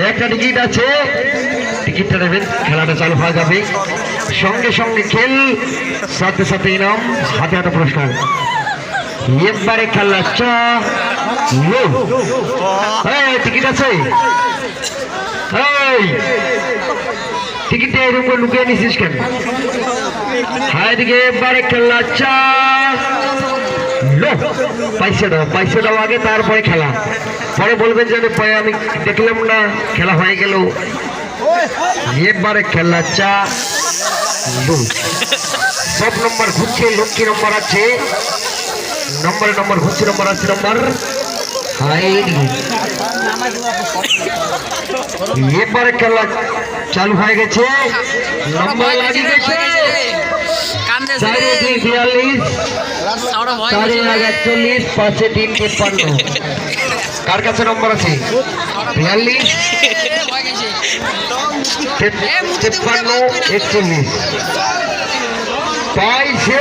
একটা টিকিট আছে, টিকিটটা নেবেন, খেলাটা চালু হয়ে যাবে। সঙ্গে সঙ্গে খেল, সাথে সাথে ইনাম, হাতে হাতে পুরস্কার। একবারে খেলা চালু। টিকিট আছে, টিকিটটা এরকম করে লুকিয়ে নিছিস কেন? হ্যাঁ, এদিকে একবারে খেলা চালু। পয়সা দাও আগে, তারপরে খেলা। পরে বলবেন যে আমি দেখলাম না, খেলা হয়ে গেল। একবারে খেলা চালু। সব নম্বর ঘুরছে, লক্ষ্মী নম্বর আছে, নম্বর ঘুরছে, নম্বর আছে, নম্বর। এবারে খেলা চালু হয়ে গেছে, নম্বর লাগিয়ে গেছে 4-2-42, 4-41, 5-3-53। কার কাছে নম্বর আছে? 42, 53, 41। পাইছে